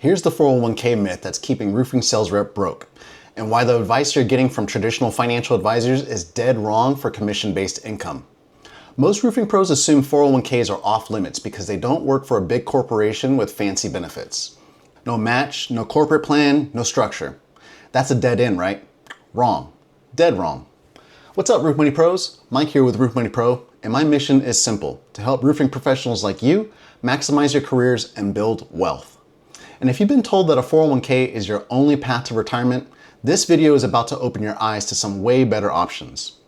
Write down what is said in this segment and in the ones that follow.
Here's the 401k myth that's keeping roofing sales rep broke, and why the advice you're getting from traditional financial advisors is dead wrong for commission-based income. Most roofing pros assume 401ks are off limits because they don't work for a big corporation with fancy benefits. No match, no corporate plan, no structure. That's a dead end, right? Wrong. Dead wrong. What's up, Roof Money Pros? Mike here with Roof Money Pro, and my mission is simple: to help roofing professionals like you maximize your careers and build wealth. And if you've been told that a 401k is your only path to retirement, this video is about to open your eyes to some way better options.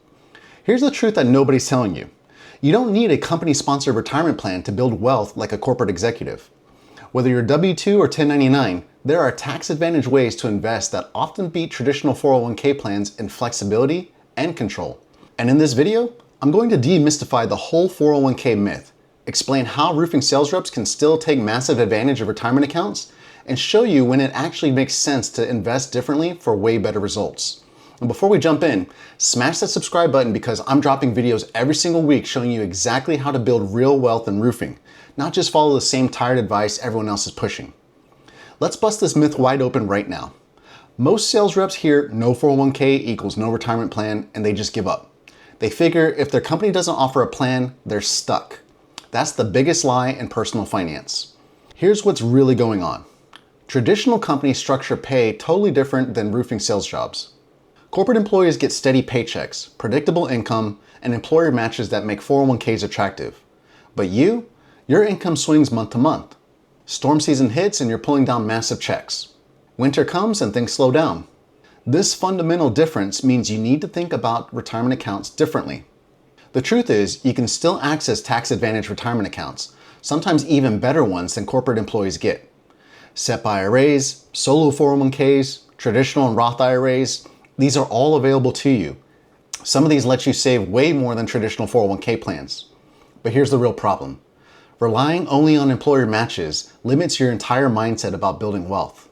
Here's the truth that nobody's telling you. You don't need a company-sponsored retirement plan to build wealth like a corporate executive. Whether you're W-2 or 1099, there are tax-advantaged ways to invest that often beat traditional 401k plans in flexibility and control. And in this video, I'm going to demystify the whole 401k myth, explain how roofing sales reps can still take massive advantage of retirement accounts, and show you when it actually makes sense to invest differently for way better results. And before we jump in, smash that subscribe button because I'm dropping videos every single week showing you exactly how to build real wealth in roofing, not just follow the same tired advice everyone else is pushing. Let's bust this myth wide open right now. Most sales reps hear no 401k equals no retirement plan, and they just give up. They figure if their company doesn't offer a plan, they're stuck. That's the biggest lie in personal finance. Here's what's really going on. Traditional companies structure pay totally different than roofing sales jobs. Corporate employees get steady paychecks, predictable income, and employer matches that make 401ks attractive. But your income swings month to month. Storm season hits and you're pulling down massive checks. Winter comes and things slow down. This fundamental difference means you need to think about retirement accounts differently. The truth is, you can still access tax-advantaged retirement accounts, sometimes even better ones than corporate employees get. SEP IRAs, solo 401ks, traditional and Roth IRAs, these are all available to you. Some of these let you save way more than traditional 401k plans. But here's the real problem. Relying only on employer matches limits your entire mindset about building wealth.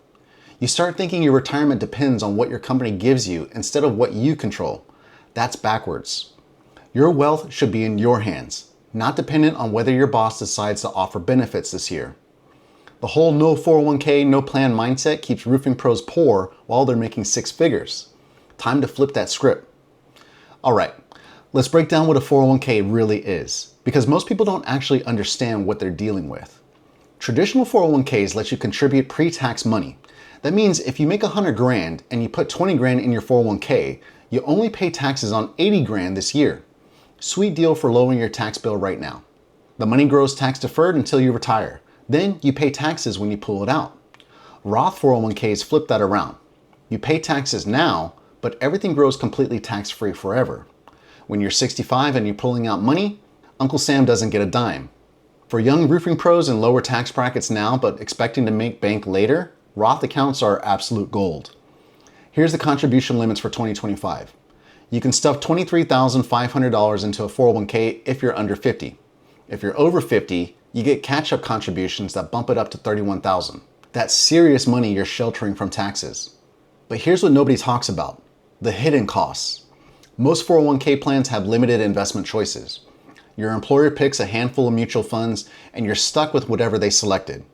You start thinking your retirement depends on what your company gives you instead of what you control. That's backwards. Your wealth should be in your hands, not dependent on whether your boss decides to offer benefits this year. The whole no 401k, no plan mindset keeps roofing pros poor while they're making six figures. Time to flip that script. All right, let's break down what a 401k really is, because most people don't actually understand what they're dealing with. Traditional 401ks let you contribute pre-tax money. That means if you make 100 grand and you put 20 grand in your 401k, you only pay taxes on 80 grand this year. Sweet deal for lowering your tax bill right now. The money grows tax deferred until you retire. Then you pay taxes when you pull it out. Roth 401ks flip that around. You pay taxes now, but everything grows completely tax-free forever. When you're 65 and you're pulling out money, Uncle Sam doesn't get a dime. For young roofing pros in lower tax brackets now but expecting to make bank later, Roth accounts are absolute gold. Here's the contribution limits for 2025. You can stuff $23,500 into a 401k if you're under 50. If you're over 50, you get catch-up contributions that bump it up to $31,000. That's serious money you're sheltering from taxes. But here's what nobody talks about: the hidden costs. Most 401k plans have limited investment choices. Your employer picks a handful of mutual funds and you're stuck with whatever they selected.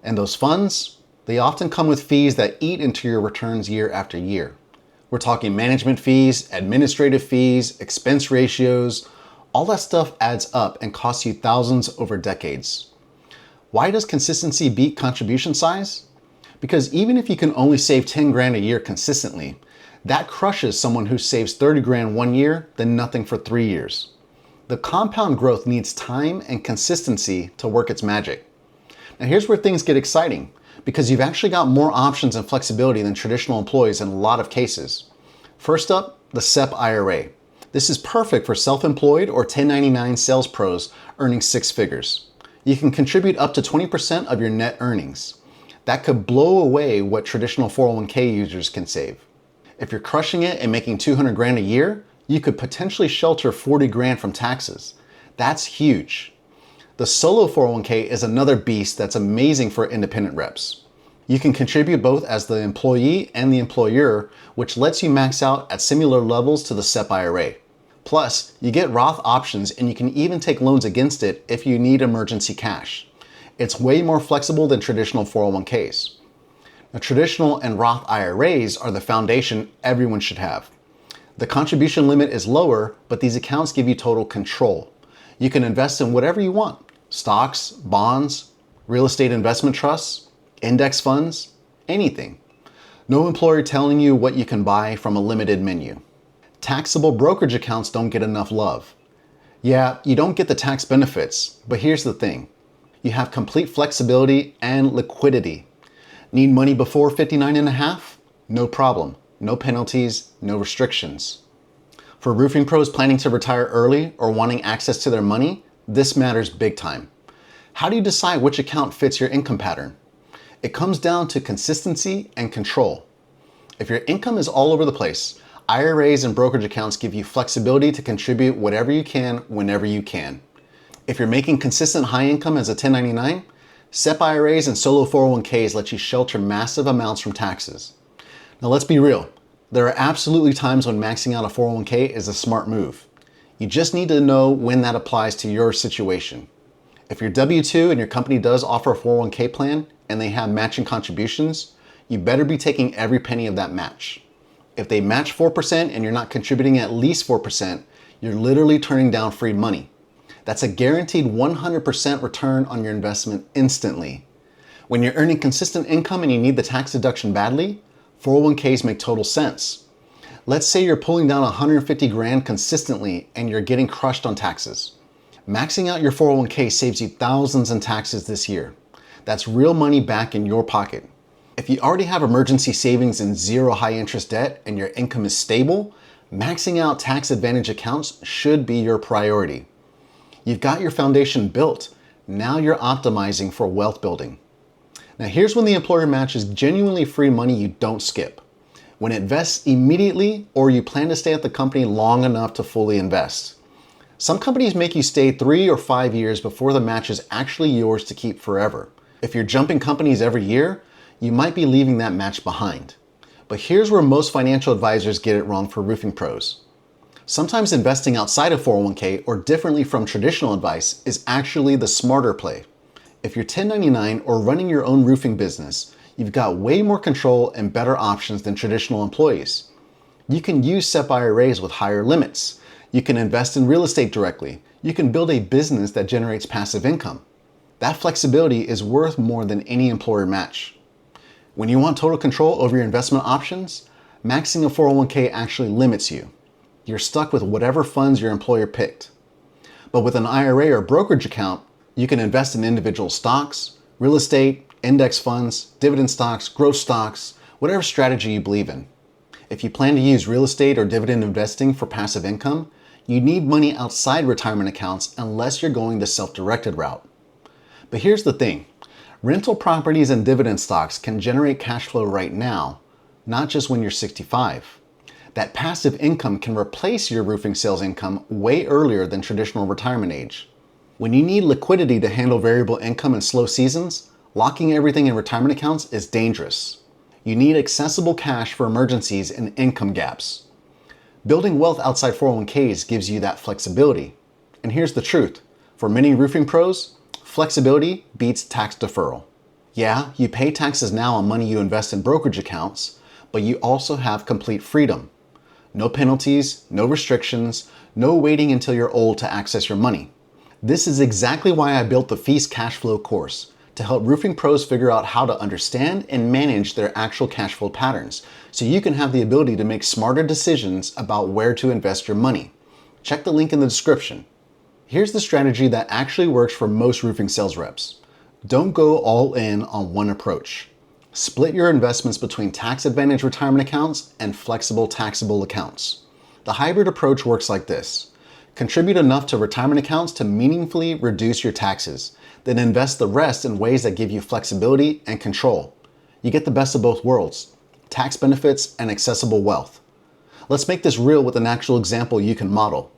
And those funds, they often come with fees that eat into your returns year after year. We're talking management fees, administrative fees, expense ratios. All that stuff adds up and costs you thousands over decades. Why does consistency beat contribution size? Because even if you can only save 10 grand a year consistently, that crushes someone who saves 30 grand one year, then nothing for 3 years. The compound growth needs time and consistency to work its magic. Now here's where things get exciting, because you've actually got more options and flexibility than traditional employees in a lot of cases. First up, the SEP IRA. This is perfect for self-employed or 1099 sales pros earning six figures. You can contribute up to 20% of your net earnings. That could blow away what traditional 401k users can save. If you're crushing it and making 200 grand a year, you could potentially shelter 40 grand from taxes. That's huge. The solo 401k is another beast that's amazing for independent reps. You can contribute both as the employee and the employer, which lets you max out at similar levels to the SEP IRA. Plus, you get Roth options and you can even take loans against it if you need emergency cash. It's way more flexible than traditional 401ks. Now, traditional and Roth IRAs are the foundation everyone should have. The contribution limit is lower, but these accounts give you total control. You can invest in whatever you want: stocks, bonds, real estate investment trusts, index funds, anything. No employer telling you what you can buy from a limited menu. Taxable brokerage accounts don't get enough love. Yeah, you don't get the tax benefits, but here's the thing. You have complete flexibility and liquidity. Need money before 59 and a half? No problem. No penalties, no restrictions. For roofing pros planning to retire early or wanting access to their money, this matters big time. How do you decide which account fits your income pattern? It comes down to consistency and control. If your income is all over the place, IRAs and brokerage accounts give you flexibility to contribute whatever you can, whenever you can. If you're making consistent high income as a 1099, SEP IRAs and solo 401ks let you shelter massive amounts from taxes. Now let's be real. There are absolutely times when maxing out a 401k is a smart move. You just need to know when that applies to your situation. If you're W-2 and your company does offer a 401k plan and they have matching contributions, you better be taking every penny of that match. If they match 4% and you're not contributing at least 4%, you're literally turning down free money. That's a guaranteed 100% return on your investment instantly. When you're earning consistent income and you need the tax deduction badly, 401ks make total sense. Let's say you're pulling down 150 grand consistently and you're getting crushed on taxes. Maxing out your 401k saves you thousands in taxes this year. That's real money back in your pocket. If you already have emergency savings and zero high interest debt and your income is stable, maxing out tax advantage accounts should be your priority. You've got your foundation built. Now you're optimizing for wealth building. Now here's when the employer matches genuinely free money you don't skip. When it vests immediately or you plan to stay at the company long enough to fully invest. Some companies make you stay 3 or 5 years before the match is actually yours to keep forever. If you're jumping companies every year, you might be leaving that match behind. But here's where most financial advisors get it wrong for roofing pros. Sometimes investing outside of 401k or differently from traditional advice is actually the smarter play. If you're 1099 or running your own roofing business, you've got way more control and better options than traditional employees. You can use SEP IRAs with higher limits. You can invest in real estate directly. You can build a business that generates passive income. That flexibility is worth more than any employer match. When you want total control over your investment options, maxing a 401k actually limits you. You're stuck with whatever funds your employer picked. But with an IRA or brokerage account, you can invest in individual stocks, real estate, index funds, dividend stocks, growth stocks, whatever strategy you believe in. If you plan to use real estate or dividend investing for passive income, you need money outside retirement accounts unless you're going the self-directed route. But here's the thing. Rental properties and dividend stocks can generate cash flow right now, not just when you're 65. That passive income can replace your roofing sales income way earlier than traditional retirement age. When you need liquidity to handle variable income in slow seasons, locking everything in retirement accounts is dangerous. You need accessible cash for emergencies and income gaps. Building wealth outside 401ks gives you that flexibility. And here's the truth. For many roofing pros, flexibility beats tax deferral. Yeah, you pay taxes now on money you invest in brokerage accounts, but you also have complete freedom. No penalties, no restrictions, no waiting until you're old to access your money. This is exactly why I built the Feast Cash Flow course, to help roofing pros figure out how to understand and manage their actual cash flow patterns, so you can have the ability to make smarter decisions about where to invest your money. Check the link in the description. Here's the strategy that actually works for most roofing sales reps. Don't go all in on one approach. Split your investments between tax advantage retirement accounts and flexible taxable accounts. The hybrid approach works like this. Contribute enough to retirement accounts to meaningfully reduce your taxes, then invest the rest in ways that give you flexibility and control. You get the best of both worlds, tax benefits and accessible wealth. Let's make this real with an actual example you can model.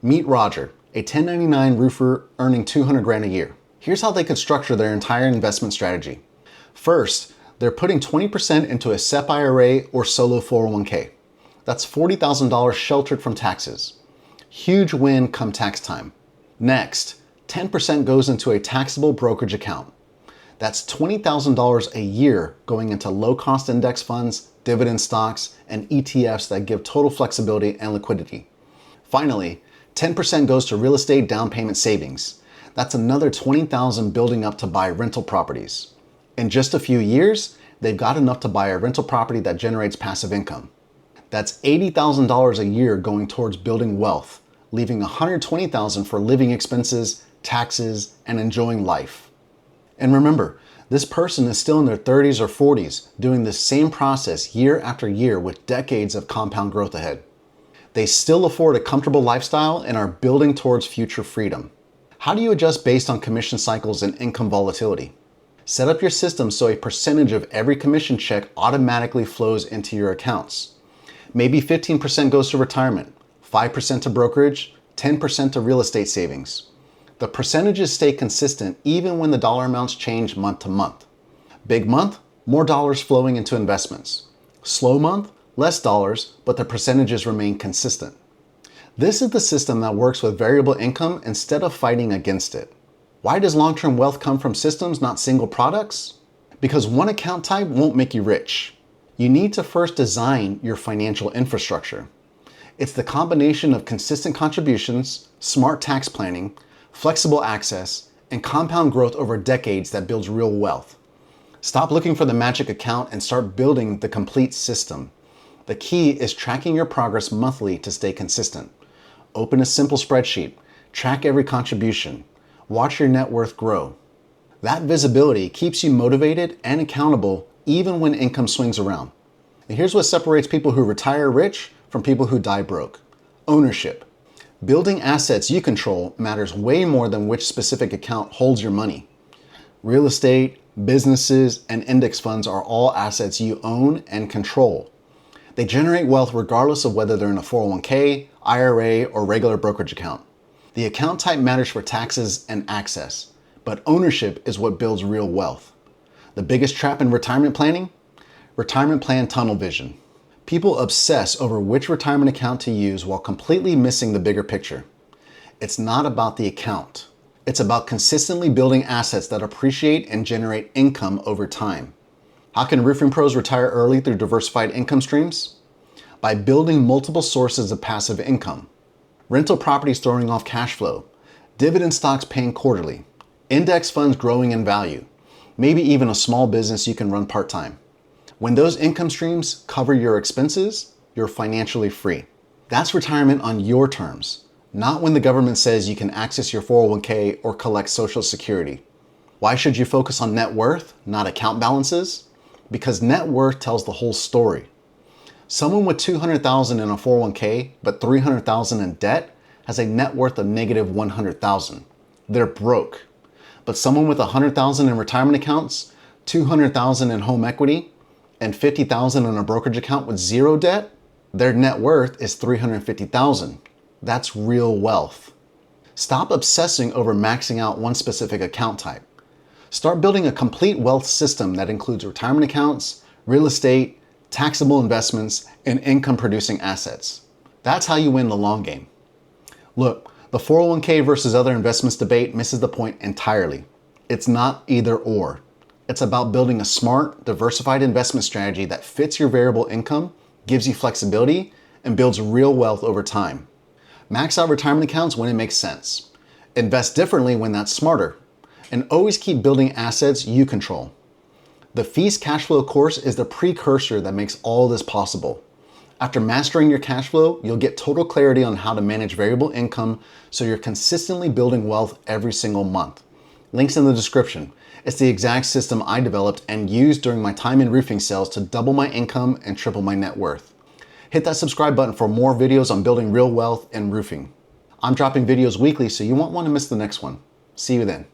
Meet Roger, a 1099 roofer earning 200 grand a year. Here's how they could structure their entire investment strategy. First, they're putting 20% into a SEP IRA or solo 401k. That's $40,000 sheltered from taxes. Huge win come tax time. Next, 10% goes into a taxable brokerage account. That's $20,000 a year going into low-cost index funds, dividend stocks, and ETFs that give total flexibility and liquidity. Finally, 10% goes to real estate down payment savings. That's another $20,000 building up to buy rental properties. In just a few years, they've got enough to buy a rental property that generates passive income. That's $80,000 a year going towards building wealth, leaving $120,000 for living expenses, taxes, and enjoying life. And remember, this person is still in their 30s or 40s doing the same process year after year with decades of compound growth ahead. They still afford a comfortable lifestyle and are building towards future freedom. How do you adjust based on commission cycles and income volatility? Set up your system so a percentage of every commission check automatically flows into your accounts. Maybe 15% goes to retirement, 5% to brokerage, 10% to real estate savings. The percentages stay consistent even when the dollar amounts change month to month. Big month, more dollars flowing into investments. Slow month, less dollars, but the percentages remain consistent. This is the system that works with variable income instead of fighting against it. Why does long-term wealth come from systems, not single products? Because one account type won't make you rich. You need to first design your financial infrastructure. It's the combination of consistent contributions, smart tax planning, flexible access, and compound growth over decades that builds real wealth. Stop looking for the magic account and start building the complete system. The key is tracking your progress monthly to stay consistent. Open a simple spreadsheet, track every contribution, watch your net worth grow. That visibility keeps you motivated and accountable even when income swings around. And here's what separates people who retire rich from people who die broke: ownership. Building assets you control matters way more than which specific account holds your money. Real estate, businesses, and index funds are all assets you own and control. They generate wealth regardless of whether they're in a 401k, IRA, or regular brokerage account. The account type matters for taxes and access, but ownership is what builds real wealth. The biggest trap in retirement planning? Retirement plan tunnel vision. People obsess over which retirement account to use while completely missing the bigger picture. It's not about the account. It's about consistently building assets that appreciate and generate income over time. How can roofing pros retire early through diversified income streams? By building multiple sources of passive income. Rental properties throwing off cash flow, dividend stocks paying quarterly, index funds growing in value, maybe even a small business you can run part-time. When those income streams cover your expenses, you're financially free. That's retirement on your terms, not when the government says you can access your 401k or collect Social Security. Why should you focus on net worth, not account balances? Because net worth tells the whole story. Someone with $200,000 in a 401k but $300,000 in debt has a net worth of negative $100,000. They're broke. But someone with $100,000 in retirement accounts, $200,000 in home equity, and $50,000 in a brokerage account with zero debt, their net worth is $350,000. That's real wealth. Stop obsessing over maxing out one specific account type. Start building a complete wealth system that includes retirement accounts, real estate, taxable investments, and income-producing assets. That's how you win the long game. Look, the 401k versus other investments debate misses the point entirely. It's not either or. It's about building a smart, diversified investment strategy that fits your variable income, gives you flexibility, and builds real wealth over time. Max out retirement accounts when it makes sense. Invest differently when that's smarter. And always keep building assets you control. The Feast Cash Flow course is the precursor that makes all this possible. After mastering your cash flow, you'll get total clarity on how to manage variable income so you're consistently building wealth every single month. Links in the description. It's the exact system I developed and used during my time in roofing sales to double my income and triple my net worth. Hit that subscribe button for more videos on building real wealth in roofing. I'm dropping videos weekly, so you won't want to miss the next one. See you then.